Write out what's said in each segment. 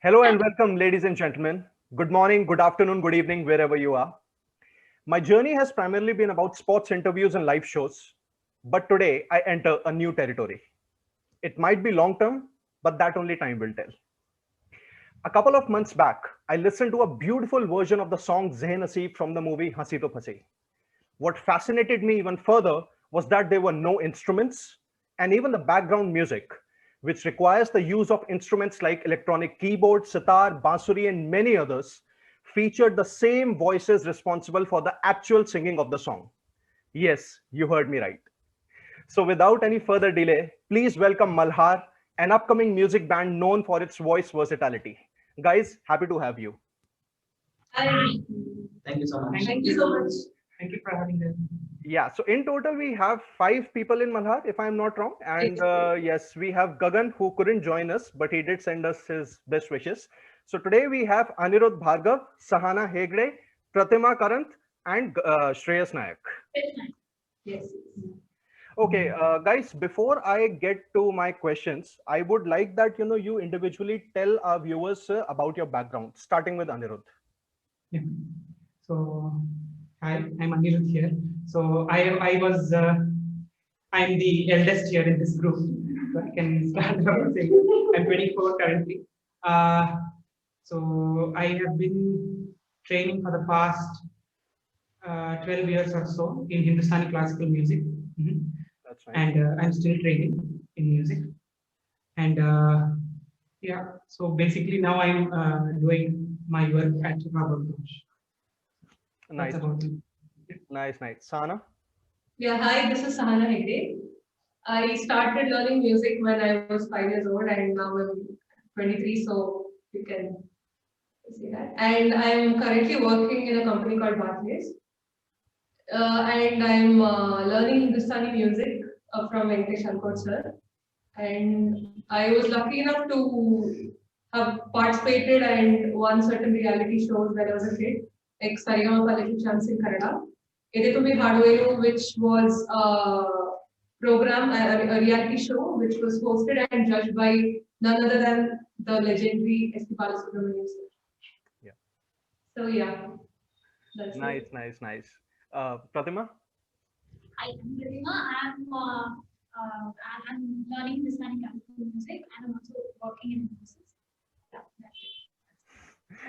Hello and welcome, ladies and gentlemen. Good morning, good afternoon, good evening, wherever you are. My journey has primarily been about sports interviews and live shows, but today I enter a new territory. It might be long term, but that only time will tell. A couple of months back, I listened to a beautiful version of the song Zeh Naseeb from the movie Hansi To Phasi. What fascinated me even further was that there were no instruments, and even the background music, which requires the use of instruments like electronic keyboard, sitar, bansuri, and many others, featured the same voices responsible for the actual singing of the song. Yes, you heard me right. So, without any further delay, please welcome Malhar, an upcoming music band known for its voice versatility. Guys, happy to have you. Hi. Thank you so much. Thank you so much. Thank you for having us. Yeah, so in total, we have 5 people in Malhar, if I'm not wrong. And yes, we have Gagan, who couldn't join us, but he did send us his best wishes. So today we have Anirudh Bhargav, Sahana Hegde, Pratima Karanth, and Shreyas Nayak. Yes. Okay, guys, before I get to my questions, I would like that you individually tell our viewers about your background, starting with Anirudh. Yeah. So, hi, I'm Anirudh here. So, I'm the eldest here in this group. So I can start by saying I'm 24 currently. So, I have been training for the past 12 years or so in Hindustani classical music. That's right. And I'm still training in music. And yeah, so basically now I'm doing my work at Harvard College. Nice, That's about it. nice. Sahana? Yeah, hi, this is Sahana Hegde. I started learning music when I was 5 years old and now I'm 23, so you can see that. And I'm currently working in a company called Barclays. And I'm learning Hindustani music from Venkatesh Alkot sir. And I was lucky enough to have participated and won certain reality shows when I was a kid, like Saregama Little Chance in Kannada. Ede To Be Hardware, which was a program, a reality show, which was hosted and judged by none other than the legendary S.P. Balasubramanian sir. Yeah. So yeah, that's Nice, it. nice. Pratima? Hi, I'm Pratima. I'm learning Hindustani classical music and I'm also working in business. Yeah, that's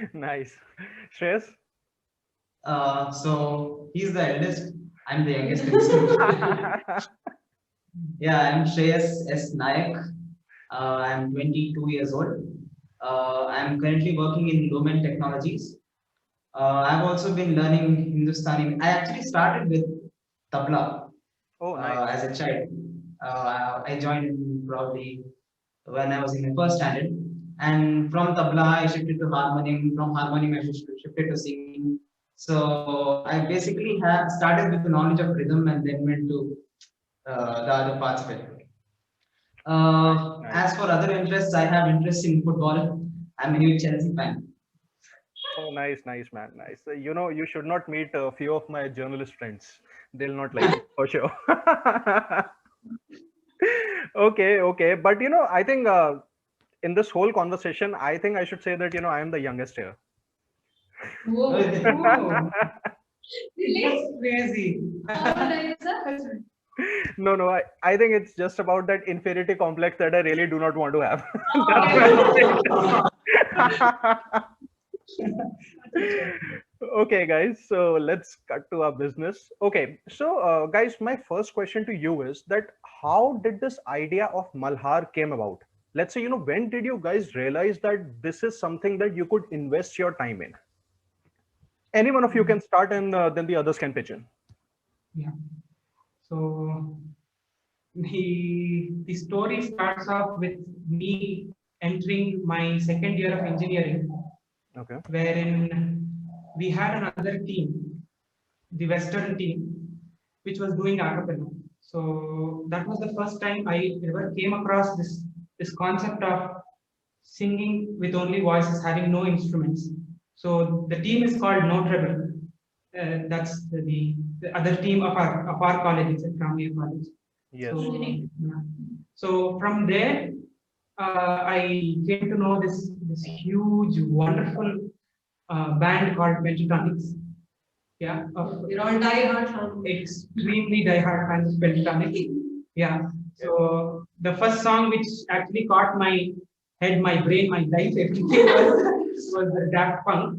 it. Nice. Shreyas? So he's the eldest. I'm the youngest in this group. Yeah, I'm Shreyas S. Nayak. I'm 22 years old. I'm currently working in Lumen Technologies. I've also been learning Hindustani. I actually started with tabla Oh, nice. as a child. I joined probably when I was in the first standard. And from tabla, I shifted to harmonium. From harmonium, I shifted to singing. So I basically have started with the knowledge of rhythm and then went to the other parts of it. Nice. As for other interests, I have interest in football. I'm a new Chelsea fan. Oh, nice, man. Nice. You should not meet a few of my journalist friends. They'll not like you, for sure. Okay. But, I think in this whole conversation, I think I should say that, I am the youngest here. Whoa. Oh, Really? that's crazy. How old are you, sir? No, I think it's just about that inferiority complex that I really do not want to have. Okay, guys, so let's cut to our business. Okay, so guys, my first question to you is that how did this idea of Malhar came about? Let's say, when did you guys realize that this is something that you could invest your time in? Any one of you can start, and then the others can pitch in. Yeah. So the story starts off with me entering my second year of engineering, Okay. wherein we had another team, the Western team, which was doing a cappella. So that was the first time I ever came across this concept of singing with only voices, having no instruments. So the team is called No Treble. That's the other team of our college. It's at Ramya College. Yes. So, yeah. So from there, I came to know this huge, wonderful band called Pentatonics. Yeah, We're all die-hard fans. extremely die-hard fans of Pentatonics. Yeah. So the first song which actually caught my head, my brain, my life, everything was the Daft Punk.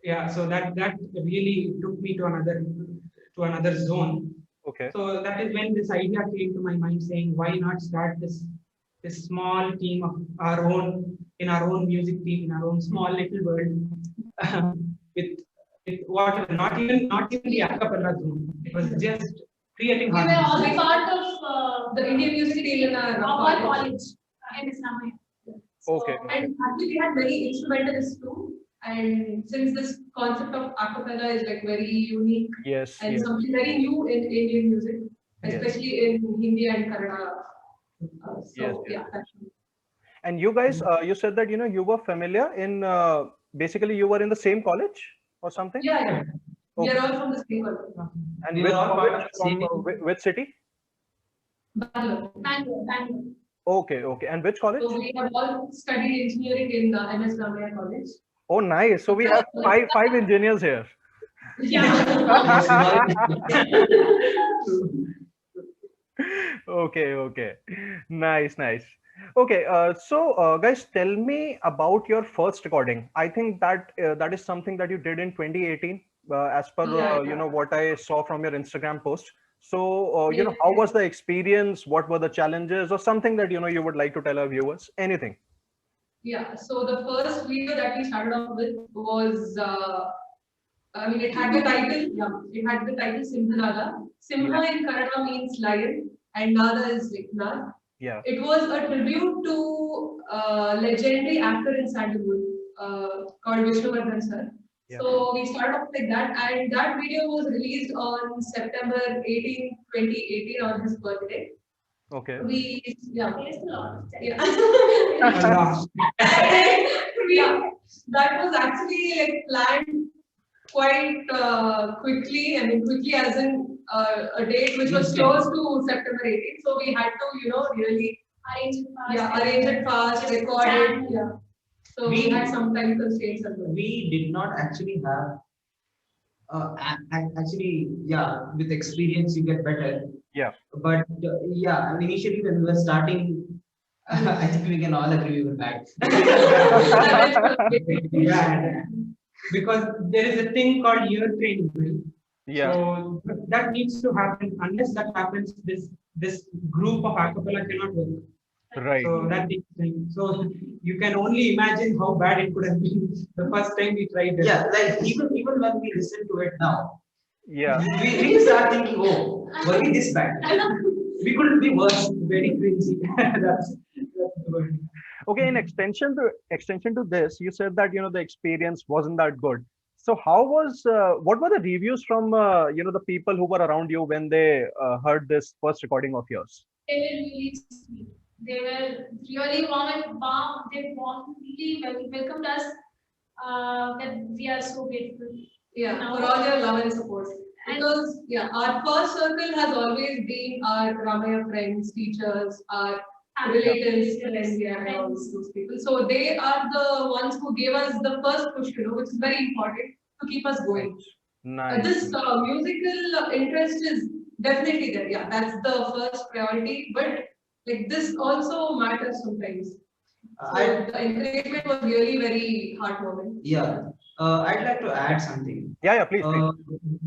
Yeah. So that really took me to another zone. Okay. So that is when this idea came to my mind, saying, why not start this small team of our own, in our own music team, in our own small little world, with whatever, not even the acapella zone. It was just creating We were all harmony. part of The Indian music team in our our college. college. MS Ramaya. Okay. And actually, we had many instrumentalists too. And since this concept of a cappella is like very unique Yes. and Yes. something very new in Indian music, Yes. especially in Hindi and Kannada. Yes, So yes. yeah, that's And you guys, you said that you were familiar in basically you were in the same college or something. yeah. We Okay. are all from the same college. And We which were all part college of the same. from which city? Bangalore. Bangalore. Okay. Okay. And which college? So we have all studied engineering in the MS Ramaya College. Oh, nice. So we have five engineers here. Yeah. Okay. Okay. Nice. Nice. Okay. So guys, tell me about your first recording. I think that is something that you did in 2018, as per Yeah. what I saw from your Instagram post. So Yeah. how was the experience? What were the challenges, or something that you would like to tell our viewers? Anything. Yeah, so the first video that we started off with was, it had the title Simhanaga. Simha in Kannada means lion, and Nada is like Nag. Yeah. It was a tribute to legendary actor in Sandalwood called Vishnuvardhan sir. Yeah. So we started off like that, and that video was released on September 18, 2018 on his birthday. Okay. There's a lot of Yeah. Allah. Yeah, that was actually like planned quite quickly. I mean, quickly as in a date which was close to September 18th. So we had to, really arrange it fast, record it. Yeah. So we had some time constraints as well. We did not actually have actually, yeah, with experience you get better. Yeah. But yeah, initially when we were starting, I think we can all agree we were bad. Yeah. Because there is a thing called ear training, right? Yeah. So that needs to happen. Unless that happens, this group of acapella cannot work. Right. So that takes time. So you can only imagine how bad it could have been the first time we tried it. Yeah, like even when we listen to it now, Yeah. we start thinking, oh, were we this bad? We couldn't be worse. Very crazy. that's the word. Okay. In extension to this, you said that the experience wasn't that good. So how was what were the reviews from the people who were around you when they heard this first recording of yours? They were really sweet. They were really warm. They warmly welcomed us. That we are so grateful. Yeah, Now- for all your love and support. Because our first circle has always been our Ramaya friends, teachers, our relatives, and all those people. So they are the ones who gave us the first push, which is very important to keep us going. Nice. This musical interest is definitely there. Yeah, that's the first priority. But like this also matters sometimes. So the encouragement was really very heartwarming. Yeah, I'd like to add something. Yeah. Please.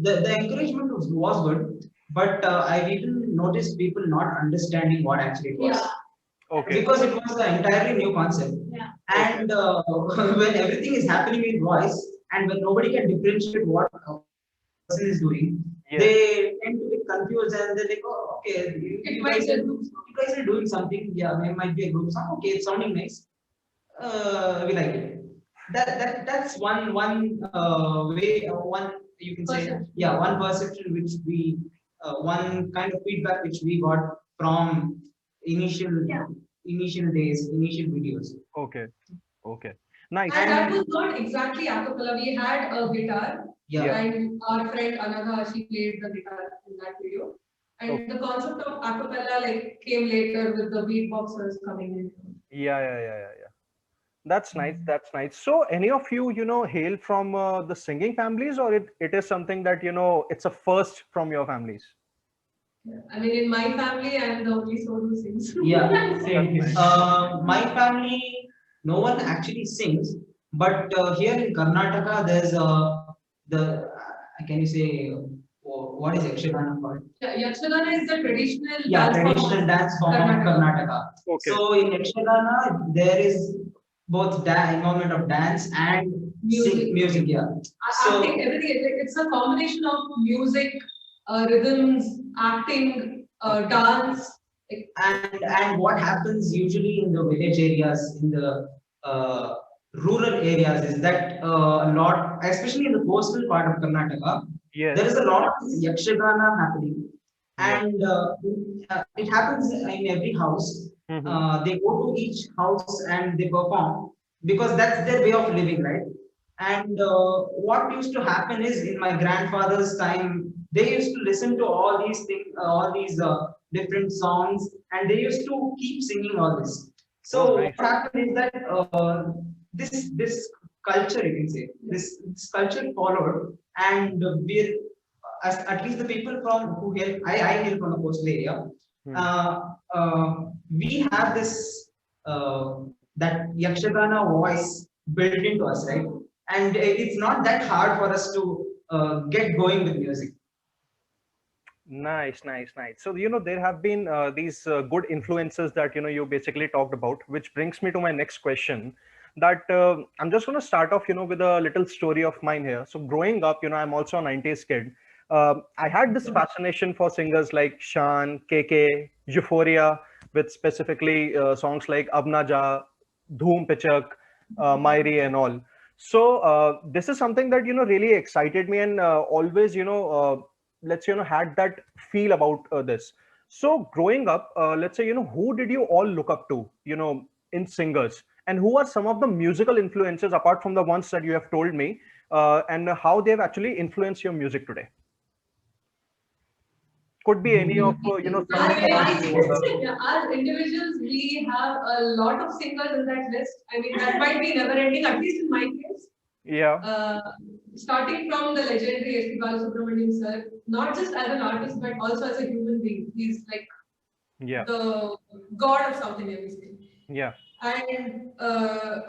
The encouragement was good, but I didn't notice people not understanding what actually it was. Yeah. Okay. Because it was an entirely new concept. Yeah. And when everything is happening in voice and when nobody can differentiate what a person is doing, Yeah. they tend to get confused and they're like, oh, okay, you might guys be you guys are doing something. Yeah, it might be a group song. Okay, it's sounding nice. We like it. That's one way, one you can say, Perception. yeah, one perception which we, one kind of feedback which we got from initial Yeah. initial days, initial videos. Okay. Okay. Nice. And that was not exactly a cappella. We had a guitar, Yeah, and our friend Anagha, she played the guitar in that video. And the concept of a cappella like came later with the beatboxers coming in. Yeah, yeah, yeah, yeah, yeah. That's nice. That's nice. So, any of you, hail from the singing families, or it is something that it's a first from your families? I mean, in my family, I'm the only soul who sings. Yeah. Same here. My family, no one actually sings, but here in Karnataka, there's the can you say what is Yakshagana called? Yeah, Yakshagana is the traditional Yeah, dance form traditional of dance form of Karnataka. Karnataka. Okay. So in Yakshagana, there is both involvement of dance and Music. music. Yeah. I think everything, it's a combination of music, rhythms, acting, dance. And what happens usually in the village areas, in the uh, rural areas, is that a lot, especially in the coastal part of Karnataka, Yes. there is a lot of Yakshagana happening, Yes. and it happens in every house. Mhm. They go to each house and they perform because that's their way of living, right? And what used to happen is in my grandfather's time, they used to listen to all these things, all these different songs, and they used to keep singing all this. Oh, So what nice. happened is that this culture, you can say, this culture followed, and we're as at least the people from who hail, I hail from the coastal area. Hmm. We have this that Yakshagana voice built into us, right? And it's not that hard for us to get going with music. Nice, nice, nice. So, there have been these good influences that, you basically talked about, which brings me to my next question. That I'm just going to start off, with a little story of mine here. So, growing up, I'm also a 90s kid. I had this fascination for singers like Shan, KK, Euphoria, with specifically songs like Abna Ja, Dhoom Pichak, Mairi, and all. So, this is something that, really excited me and always, let's had that feel about this. So growing up, let's say who did you all look up to, in singers, and who are some of the musical influences apart from the ones that you have told me, and how they have actually influenced your music today? Could be any of some I mean, I songs. think as individuals, we have a lot of singers in that list. I mean, that might be never ending, at least in my case. Yeah. Starting from the legendary S.P. Balasubramanian sir, not just as an artist, but also as a human being. He's like Yeah. the god of South Indian music. Yeah. And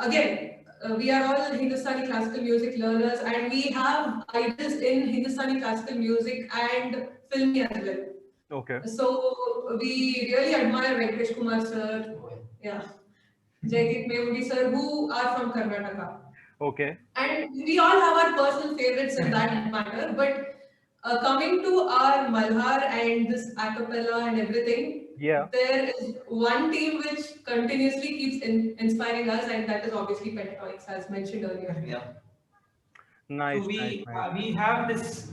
again, we are all Hindustani classical music learners, and we have idols in Hindustani classical music and film as well. Okay. So we really admire Venkatesh Kumar sir, yeah, Jaideep Memundi sir, who are from Karnataka. Okay. And we all have our personal favorites in that matter. But coming to our Malhar and this a cappella and everything, Yeah. there is one team which continuously keeps inspiring us, and that is obviously Pentatonics, as mentioned earlier. Yeah. Nice. So Nice. Nice. we have this.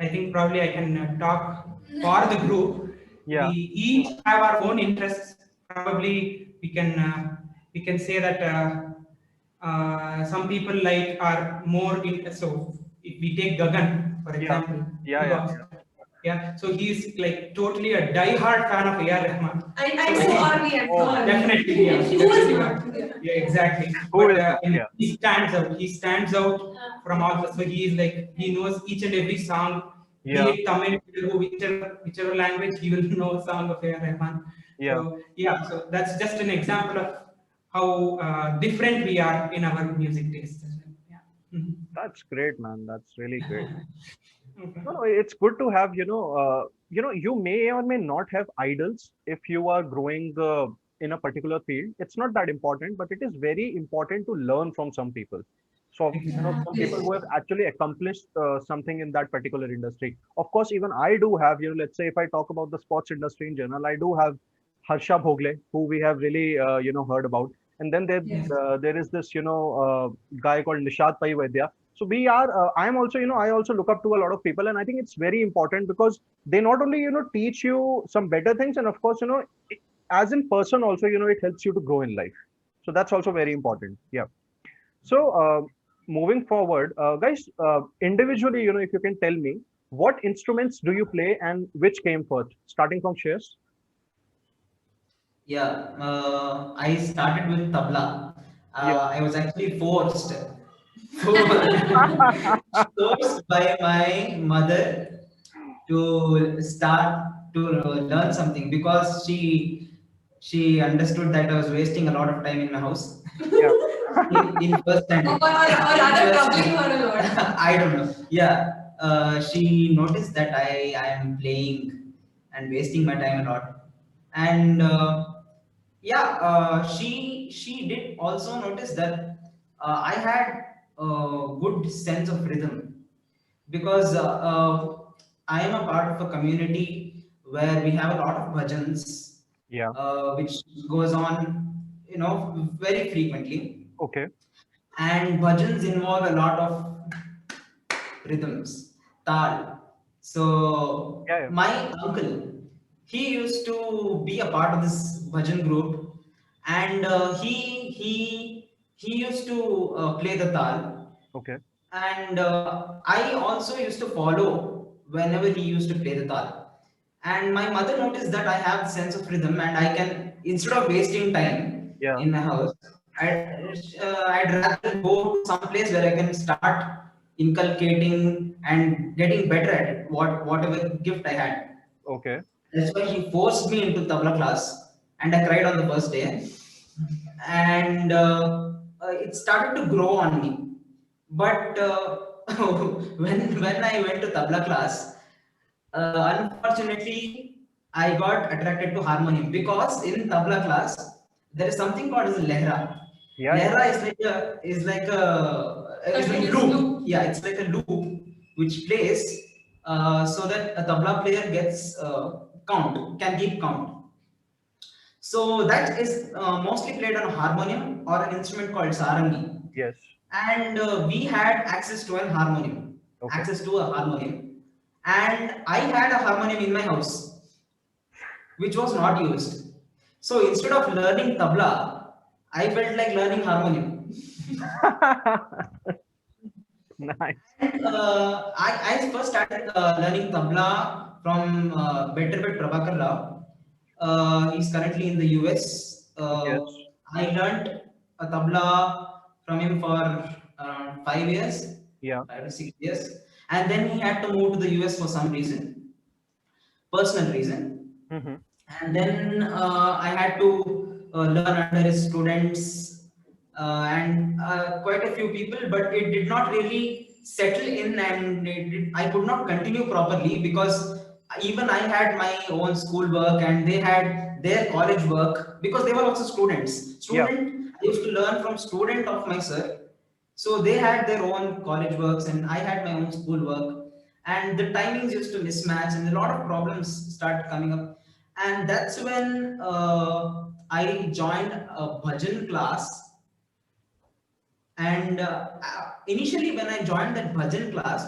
I think probably I can talk for the group. Yeah. We each have our own interests. Probably we can say that some people like are more in. So if we take Gagan for Yeah. example, Yeah. he Yeah. was- yeah. So he's like totally a die-hard fan of A.R. Rahman. And so are we at Oh, all. Definitely, yeah. Who is Definitely, not? yeah. Yeah. Yeah, exactly. Who But is not? Yeah. he stands out. He stands out from all of us. So he is like he knows each and every song, Yeah. be it Tamil, Telugu, whichever language, he will know a song of A.R. Rahman. Yeah. So yeah, so that's just an example of how different we are in our music tastes. As well. Yeah. Mhm. That's great, man. That's really great. Okay. No, no, it's good to have, you may or may not have idols if you are growing in a particular field. It's not that important, but it is very important to learn from some people. So, some people who have actually accomplished something in that particular industry. Of course, even I do have, let's say if I talk about the sports industry in general, I do have Harsha Bhogle, who we have really, heard about. And then Yes. there is this, guy called Nishad Pai Vaidya. So we are, I'm also, I also look up to a lot of people, and I think it's very important because they not only, teach you some better things, and of course, as in person also, it helps you to grow in life. So that's also very important. Yeah. So moving forward, guys, individually, if you can tell me what instruments do you play and which came first, starting from Shreyas? Yeah, I started with tabla. Yeah. I was actually forced, forced by my mother to start to learn something because she understood that I was wasting a lot of time in my house Yeah. in first standard. Or In rather first troubling standard. her a lot. I don't know. Yeah, she noticed that I am playing and wasting my time a lot, and yeah, she did also notice that I had a good sense of rhythm because I am a part of a community where we have a lot of bhajans, Yeah. which goes on, very frequently, Okay. and bhajans involve a lot of rhythms, tal. So Yeah. Yeah. my uncle, he used to be a part of this bhajan group, and he used to play the tal, Okay. and I also used to follow whenever he used to play the tal. And my mother noticed that I have the sense of rhythm, and I can, instead of wasting time Yeah. in my house, I'd rather go to some place where I can start inculcating and getting better at it, whatever gift I had. Okay. That's why she forced me into tabla class, and I cried on the first day. And it started to grow on me. But when I went to tabla class, unfortunately, I got attracted to harmonium because in tabla class there is something called as lehra. Yeah. Yeah. Lehra is like Continuous loop. loop. Yeah, it's like a loop which plays so that a tabla player gets can keep count. So that is mostly played on a harmonium or an instrument called sarangi. Yes. And we had access to an harmonium, Okay. access to a harmonium. And I had a harmonium in my house, which was not used. So instead of learning tabla, I felt like learning harmonium. Nice. And I first started learning tabla from Betterbet Prabhakar Rao. He's currently in the US. Yes. I learned a tabla from him for around 5 years, Yeah. 5 to 6 years, and then he had to move to the US for some reason, personal reason, Mm-hmm. and then I had to learn under his students and quite a few people, but it did not really settle in, and I could not continue properly because even I had my own school work and they had their college work because they were also students. Yeah. I used to learn from student of my sir, so they had their own college works and I had my own school work, and the timings used to mismatch and a lot of problems started coming up. And that's when I joined a bhajan class. And initially, when I joined that bhajan class,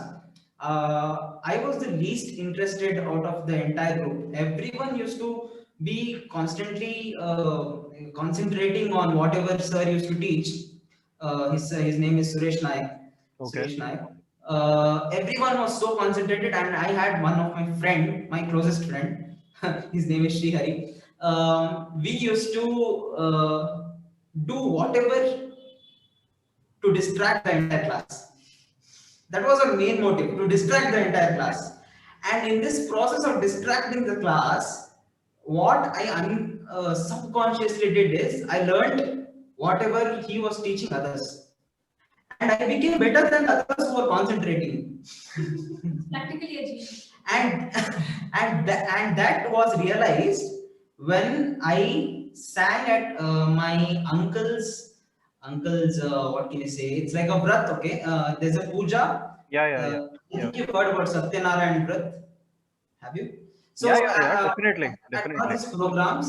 I was the least interested out of the entire group. Everyone used to be constantly concentrating on whatever sir used to teach. His name is Suresh Naik. Okay. Suresh Naik. Everyone was so concentrated, and I had one of my friend, my closest friend. His name is Sri Hari. We used to do whatever to distract the entire class. That was our main motive, to distract the entire class. And in this process of distracting the class, what I subconsciously did is I learned whatever he was teaching others. And I became better than others who were concentrating. Practically a genius. And and that was realized when I sang at my uncle's what can I say? It's like a vrat, okay? There's a puja. Yeah. Yeah. Yeah. I Yeah. think you've heard about Satyanarayan Vrat. Have you? Yeah. So Yeah. Yeah. Definitely. at one of Definitely. these programs,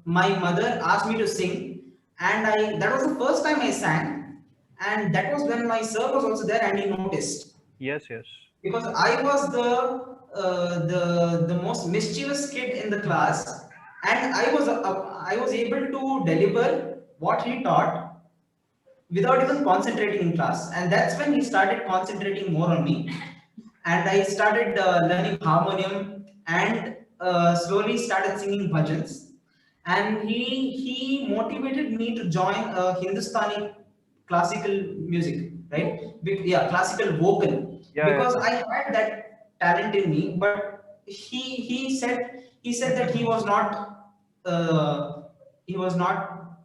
my mother asked me to sing, and I that was the first time I sang, and that was when my sir was also there, and he noticed Yes. Yes. because I was the most mischievous kid in the class, and I was able to deliver what he taught without even concentrating in class, and that's when he started concentrating more on me, and I started learning harmonium and slowly started singing bhajans. and he motivated me to join Hindustani classical music, right? Yeah, classical vocal, Yeah, yeah. because I had that talent in me, but he said that he was not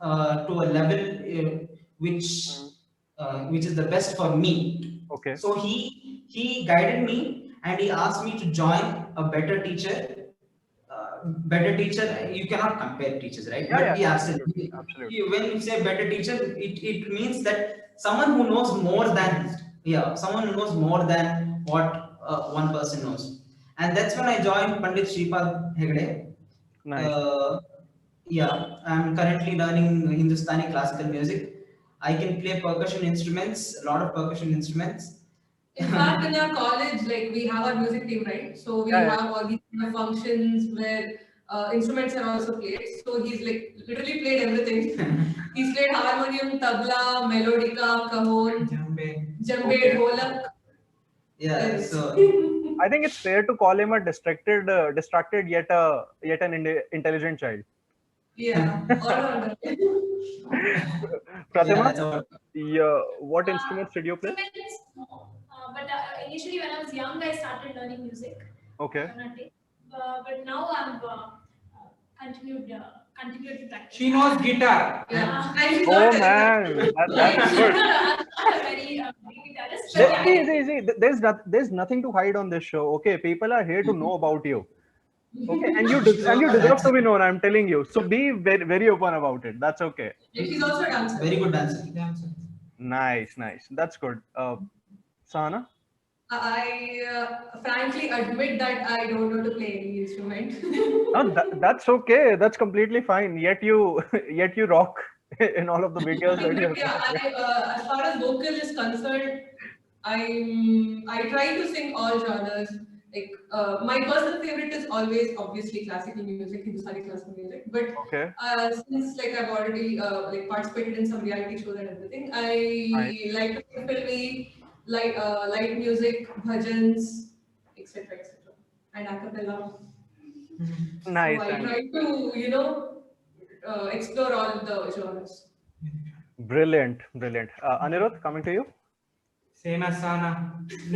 to a level which Mm. which is the best for me. Okay. So he guided me and he asked me to join a better teacher. Better teacher, you cannot compare teachers, right? Yeah, yeah, But yeah, absolutely, absolutely. absolutely. When you say better teacher, it means that someone who knows more than, yeah, someone who knows more than what one person knows. And that's when I joined Pandit Shripad Hegde. Nice. Uh, yeah, I'm currently learning Hindustani classical music. I can play percussion instruments, a lot of percussion instruments. In fact, in our college, like we have our music team, right? So we Yeah, yeah. have all these kind of functions where instruments are also played. So he's like literally played everything. He's played harmonium, tabla, melodica, cajon, Jambe. djembe, Okay. dholak, Yeah, so everything. I think it's fair to call him a distracted yet an intelligent child. Yeah, all rounder. yeah, Pratima, that's about. yeah, what Uh, instruments did you play? Instruments, no. But initially, when I was young, I started learning music, Okay. Carnatic. But now I'm continued to practice. She knows guitar. Yeah, and he's Oh not telling that. man, that's I'm good. not a very big guitarist, but yeah, See, see, see, there's nothing to hide on this show. Okay, people are here to know about you. Okay, and So you deserve that's to be known. I'm telling you. So be very, very open about it. That's okay. Like he's also a dancer. very good dancer. Dancer. Nice, nice. That's good. Sana. I frankly admit that I don't know to play any instrument. No, that's okay. That's completely fine. Yet you, yet you rock in all of the videos that you But yeah, as far as vocal is concerned, I try to sing all genres. Like my personal favorite is always obviously classical music, Hindustani classical music. But Okay. since like I've already like participated in some reality shows and everything, Nice. I like to sing filmy, light music, bhajans, etc., etc., and a cappella. Nice. So I And try to explore all the genres. brilliant, brilliant. Anirudh, coming to you. Same as Sana.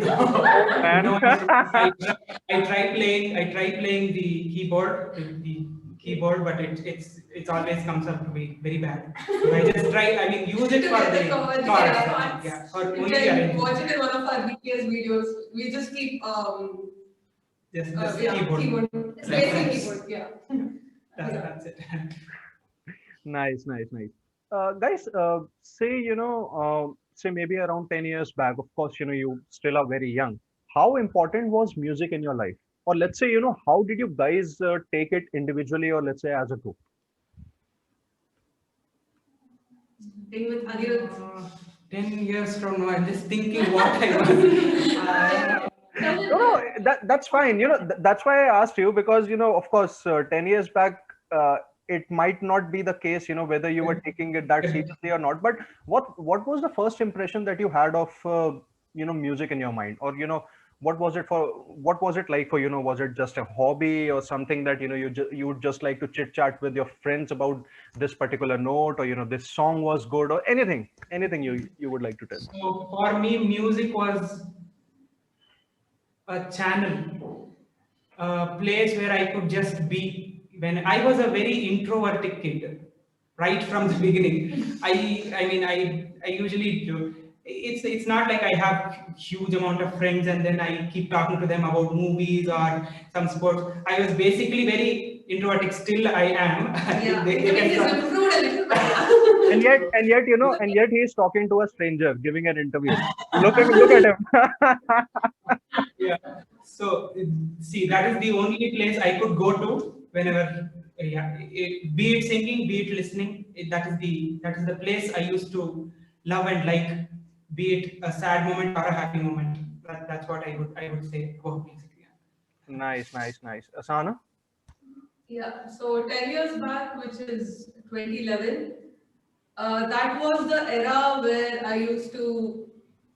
Oh man. No, I try playing the keyboard, but it's always comes up to be very bad. So I just try. I mean, use it To for get the the chords, chords. yeah. Yeah, or You only can arrangements. watch it in one of our BTS videos. We just keep Just keyboard. keyboard. Basically keyboard, yeah. That's it. Nice, nice, nice. Guys, say maybe around 10 years back, of course, you still are very young. How important was music in your life? Or let's say, how did you guys take it individually or let's say as a group? Thing with Anirudh. 10 years from now, I'm just thinking what I was. No, that's fine. That's why I asked you because, of course, 10 years back, it might not be the case, whether you were taking it that seriously or not. But what was the first impression that you had of, music in your mind? Or, what was it like for, was it just a hobby or something that, you would just like to chit chat with your friends about this particular note or, this song was good or anything you would like to tell? So for me, music was a channel, a place where I could just be. When I was a very introverted kid, right from the beginning. I usually do. It's not like I have huge amount of friends and then I keep talking to them about movies or some sports. I was basically very introverted. Still, I am. Yeah, They I mean, can he's talk. improved a little bit. And yet he's talking to a stranger, giving an interview. Look at him. Yeah. So see, that is the only place I could go to whenever, yeah, be it singing, be it listening. That is the place I used to love and like, be it a sad moment or a happy moment. That's what I would say about music. Yeah. Nice, nice, nice. Asana? Yeah, so 10 years back, which is 2011, that was the era where I used to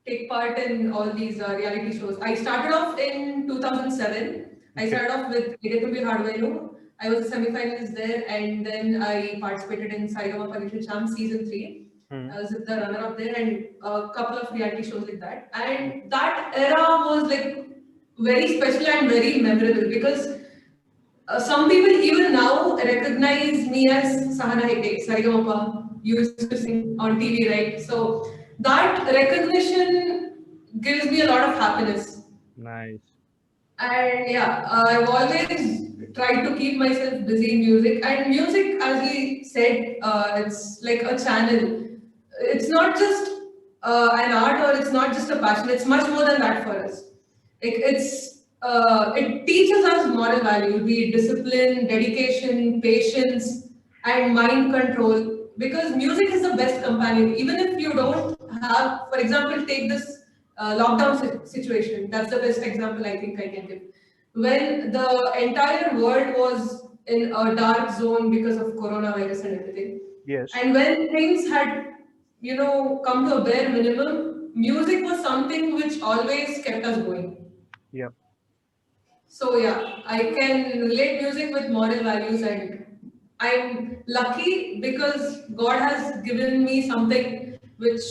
take part in all these reality shows. I started off in 2007. I Okay. started off with Idettumbi Hadvelu. I was a semi-finalist there, and then I participated in Saregama Parisha Cham season 3. I was the runner-up there, and a couple of reality shows like that. And that era was like very special and very memorable because some people even now recognize me as Sahana Hegde, Saregama. You used to sing on TV, right? So that recognition gives me a lot of happiness. Nice. And yeah, I've always tried to keep myself busy in music. And music, as we said, it's like a channel. It's not just an art or it's not just a passion. It's much more than that for us. Like it teaches us moral value, the discipline, dedication, patience, and mind control. Because music is the best companion. Even if you don't have, for example, take this lockdown situation. That's the best example I think I can give. When the entire world was in a dark zone because of coronavirus and everything, Yes. and when things had, come to a bare minimum, music was something which always kept us going. Yeah. So yeah, I can relate music with moral values, and I'm lucky because God has given me something which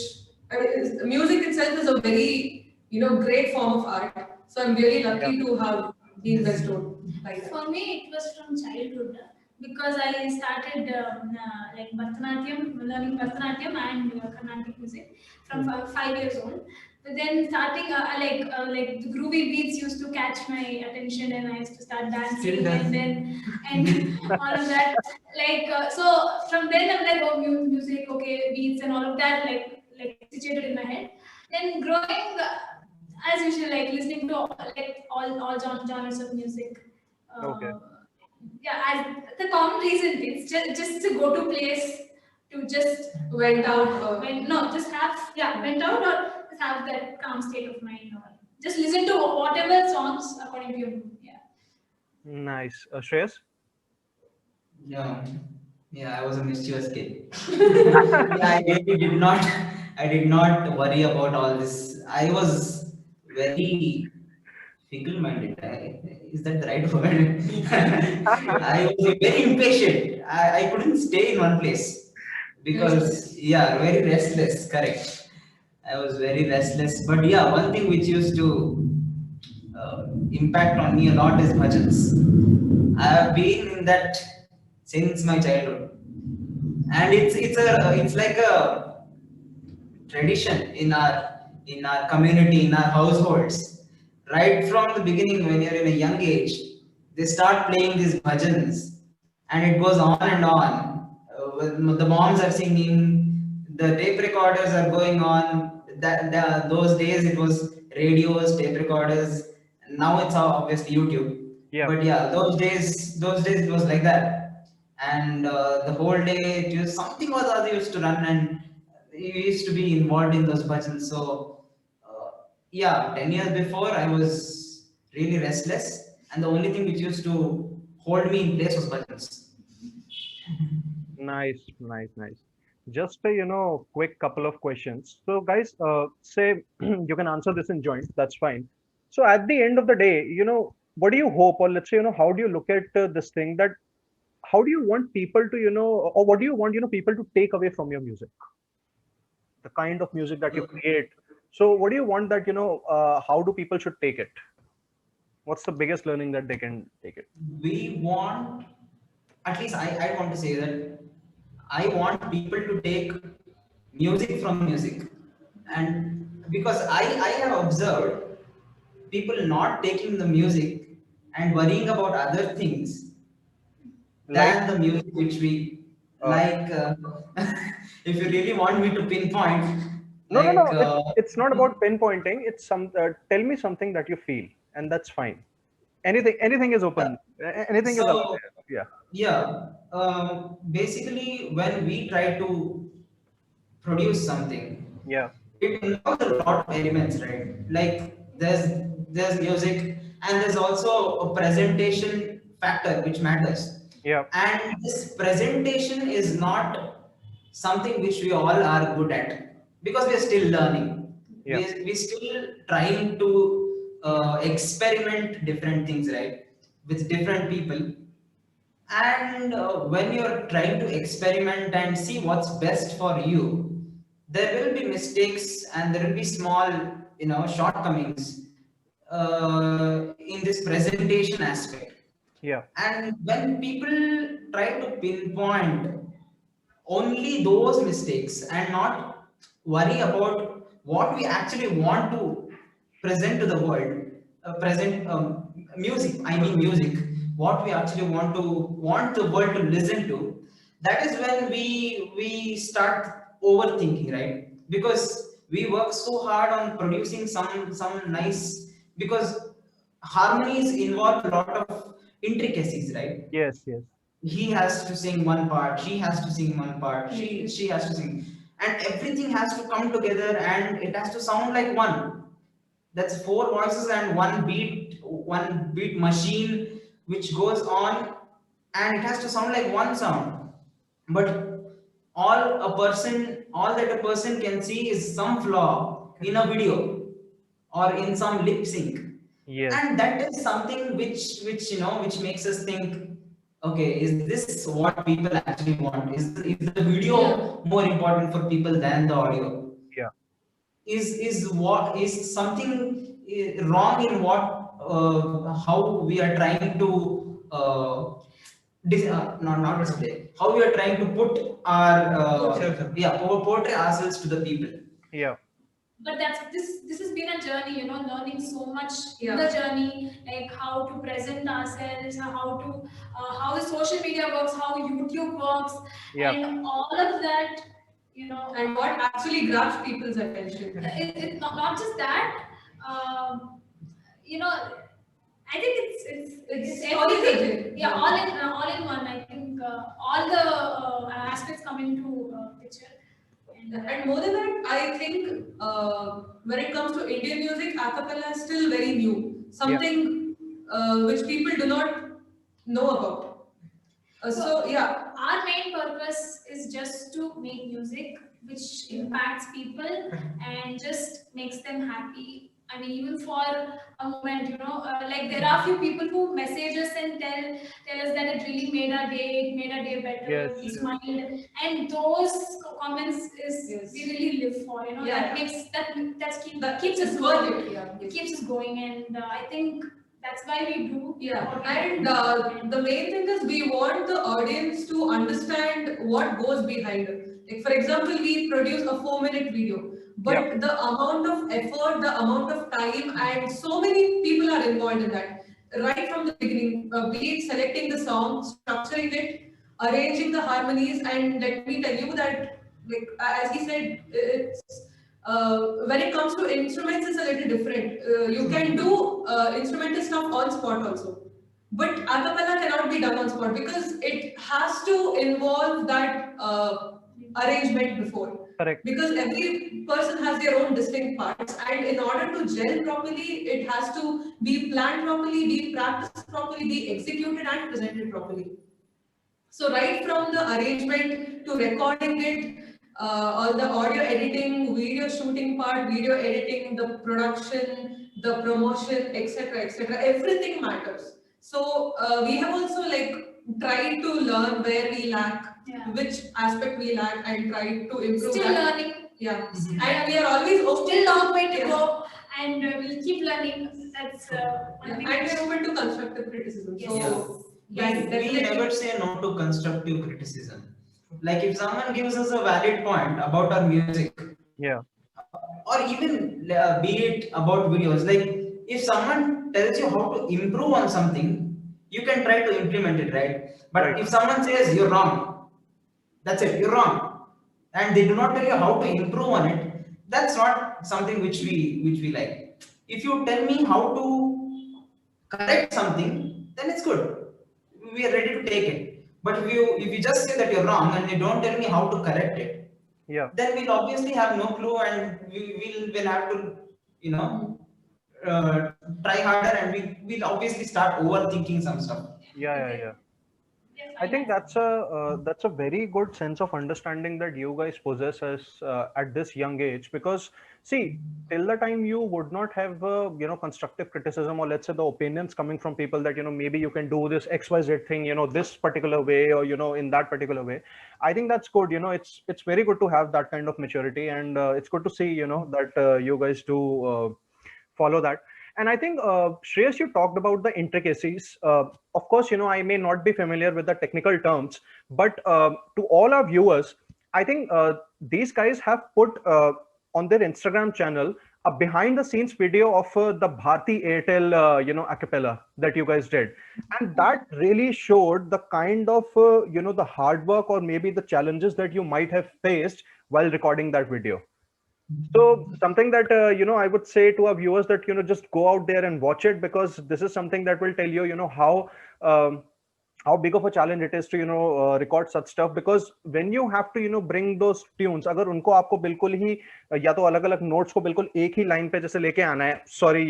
music itself is a very great form of art. So I'm really lucky to have been bestowed like that. For me, it was from childhood because I started like Bharatanatyam, learning Bharatanatyam and Carnatic music from 5 years old. But then starting like the groovy beats used to catch my attention, and I used to start dancing, and then all of that. Like so, from then I'm like, oh, music, okay, beats and all of that, like situated in my head. Then growing, as usual, like listening to all genres of music. Okay. Yeah, the common reason it's just to go to place to just Went out. just have went out or just have that calm state of mind or just listen to whatever songs according to your mood. Yeah. Nice. Shreyas? Yeah, yeah, I was a mischievous kid. Yeah, I did not worry about all this. I was very fickle-minded. Is that the right word? I was very impatient. I couldn't stay in one place because, yeah, very restless, correct. I was very restless. But yeah, one thing which used to impact on me a lot is bhajans. I have been in that since my childhood, and it's like a tradition in our community, in our households. Right from the beginning, when you're in a young age, they start playing these bhajans, and it goes on and on. The moms are singing, the tape recorders are going on. Those days it was radios, tape recorders. Now it's obviously YouTube. Yeah. But yeah, those days it was like that, and the whole day it was something or the other used to run, and you used to be involved in those bhajans. So yeah, 10 years before I was really restless, and the only thing which used to hold me in place was bhajans. Nice, nice, nice. Just a quick couple of questions. So, guys, say you can answer this in joint. That's fine. So, at the end of the day, what do you hope, or let's say, how do you look at this thing that how do you want people to, or what do you want, people to take away from your music, the kind of music that you create? So, what do you want that, how do people should take it? What's the biggest learning that they can take it? We want, at least I want to say that I want people to take music from music. And because I have observed people not taking the music and worrying about other things than the music which we like. If you really want me to pinpoint, No, no, like, no. It's not about pinpointing. It's some. Tell me something that you feel, and that's fine. Anything is open. Anything is so up there. Yeah. yeah, basically when we try to produce something, Yeah. it involves a lot of elements, right? Like there's music, and there's also a presentation factor which matters. Yeah. And this presentation is not something which we all are good at because we are still learning. Yeah. We still trying to experiment different things, right, with different people. And when you're trying to experiment and see what's best for you, there will be mistakes and there will be small, shortcomings in this presentation aspect. Yeah. And when people try to pinpoint only those mistakes and not worry about what we actually want to present to the world, present music, I mean music, what we actually want the world to listen to, that is when we start overthinking, right? Because we work so hard on producing some nice, because harmonies involve a lot of intricacies, right? Yes. Yes. He has to sing one part, she has to sing one part, she has to sing, and everything has to come together and it has to sound like one. That's four voices and one beat machine which goes on, and it has to sound like one sound. But all that a person can see is some flaw in a video or in some lip sync. Yes. And that is something which makes us think, okay, is this what people actually want? Is the video more important for people than the audio? Yeah. Is something wrong in what how we are trying to not display, how we are trying to put our portray ourselves to the people. Yeah. But this has been a journey, learning so much in Yeah. the journey, like how to present ourselves, how the social media works, how YouTube works, Yeah. and all of that, And what actually grabs people's attention. it's not just that, you know, I think it's everything. everything. Yeah, all in one. I think all the aspects come into picture. And more than that, I think when it comes to Indian music, a cappella is still very new. Something which people do not know about. So yeah, Our main purpose is just to make music which impacts people and just makes them happy. I mean, even for a moment, like there are few people who message us and tell us that it really made our day, it made our day better, Yes. we smiled, and those comments is we really live for. Yeah. That keeps us it's going. worth it. Yeah. It keeps us going, and I think that's why we do. Yeah, what we and do. the main thing is we want the audience to understand what goes behind it. Like for example, we produce a 4-minute video, but the amount of effort, the amount of time, and so many people are involved in that. Right from the beginning, be it selecting the song, structuring it, arranging the harmonies, and let me tell you that, like as he said, it's when it comes to instruments, it's a little different. You can do instrumental stuff on spot also, but a cappella cannot be done on spot because it has to involve that arrangement before. Correct. Because every person has their own distinct parts, and in order to gel properly, it has to be planned properly, be practiced properly, be executed and presented properly. So right from the arrangement to recording it, all the audio editing, video shooting part, video editing, the production, the promotion, etc., everything matters. So we have also tried to learn where we lack, which aspect we lack, and try to improve. Still that. learning. Yeah, and we are always open. Still long way to go, and we'll keep learning. That's one thing. And we're open to constructive criticism. Yes. So we never say no to constructive criticism. Like if someone gives us a valid point about our music, Yeah. or even be it about videos, like if someone tells you how to improve on something, you can try to implement it, right? But Right. if someone says you're wrong, that's it, you're wrong, and they do not tell you how to improve on it, that's not something which we like. If you tell me how to correct something, then it's good. We are ready to take it. But if you just say that you're wrong and you don't tell me how to correct it, Yeah. then we'll obviously have no clue, and we'll have to, try harder, and we'll obviously start overthinking some stuff. Yeah. Yeah. Yeah. I think that's a very good sense of understanding that you guys possess as at this young age. Because see, till the time you would not have constructive criticism, or let's say the opinions coming from people that maybe you can do this XYZ thing this particular way, or in that particular way. I think that's good. It's very good to have that kind of maturity, and it's good to see that you guys do follow that. And I think, Shreyas, you talked about the intricacies. Of course, I may not be familiar with the technical terms, but to all our viewers, I think these guys have put on their Instagram channel a behind the scenes video of the Bharti Airtel, a cappella that you guys did. And that really showed the kind of, the hard work or maybe the challenges that you might have faced while recording that video. So something that I would say to our viewers that just go out there and watch it, because this is something that will tell you how big of a challenge it is to record such stuff. Because when you have to bring those tunes, अगर उनको आपको बिल्कुल ही या तो अलग अलग notes को बिल्कुल एक ही line पे जैसे लेके आना है, sorry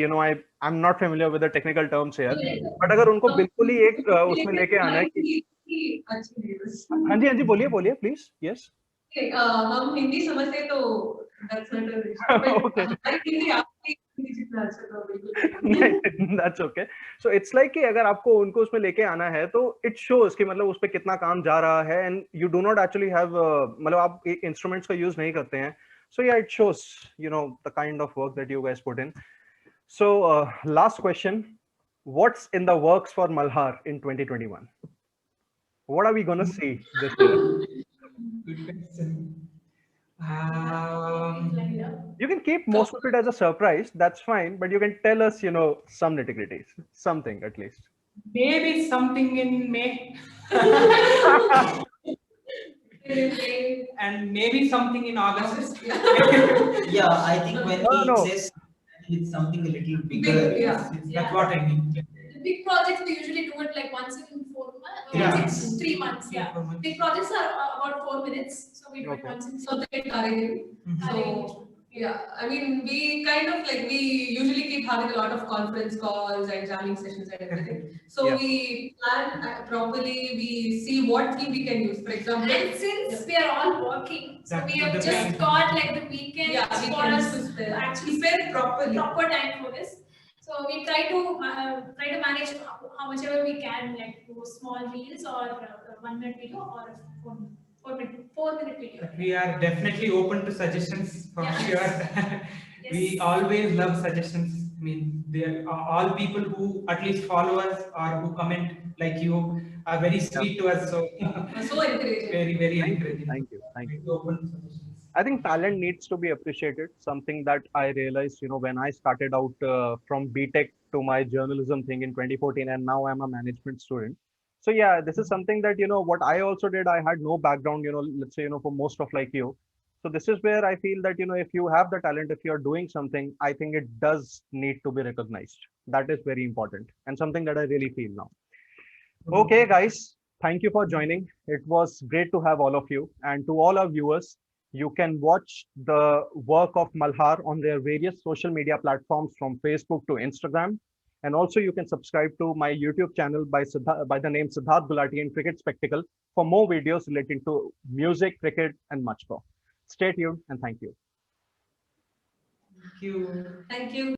I'm not familiar with the technical terms here, but अगर उनको बिल्कुल ही एक उसमें लेके आना है कि हाँ जी बोलिए please. Yes. हम हिंदी समझते तो that's not an issue. Okay. I Hindi आपकी हिंदी जितना अच्छा तो बिल्कुल That's okay. So it's like कि अगर आपको उनको उसमें लेके आना है तो it shows कि मतलब उस पे कितना काम जा रहा है, and you do not actually have मतलब आप instruments का use नहीं करते हैं. So yeah, it shows the kind of work that you guys put in. So last question, what's in the works for Malhar in 2021? What are we gonna see this year? Good question. You can keep most of it as a surprise, that's fine, but you can tell us some nitty-gritties, something at least. Maybe something in May. And maybe something in August. Yeah, I think when No. he says it's something a little bigger, yeah. That's what I mean. The big projects we usually do it like once in 4 months, Yeah. 3 months. Yeah. 4 months. Big projects are about 4 minutes, so we do it Okay. once in So they target. So yeah, I mean, we kind of like, we usually keep having a lot of conference calls and jamming sessions and everything. So Yeah. we plan properly, we see what theme we can use. For example, And since we are all working, so That's we have the just best. got like the weekend yeah, we for can us use to actually spend properly. proper time for this. So we try to manage how much ever we can, like do small reels or 1 minute video or a 4 minute video. But we are definitely open to suggestions for Yeah. sure. We Yes. always love suggestions. I mean, they are all people who at least follow us or who comment like you are very sweet to us. So So encouraging. very, very encouraging. Thank you. Very open to suggestions. I think talent needs to be appreciated. Something that I realized, when I started out from BTech to my journalism thing in 2014, and now I'm a management student. So yeah, this is something that what I also did. I had no background, let's say, for most of like you. So this is where I feel that if you have the talent, if you are doing something, I think it does need to be recognized. That is very important, and something that I really feel now. Okay, guys, thank you for joining. It was great to have all of you, and to all our viewers. You can watch the work of Malhar on their various social media platforms from Facebook to Instagram. And also you can subscribe to my YouTube channel by the name Siddharth Gulati and Cricket Spectacle for more videos relating to music, cricket, and much more. Stay tuned and thank you. Thank you. Thank you.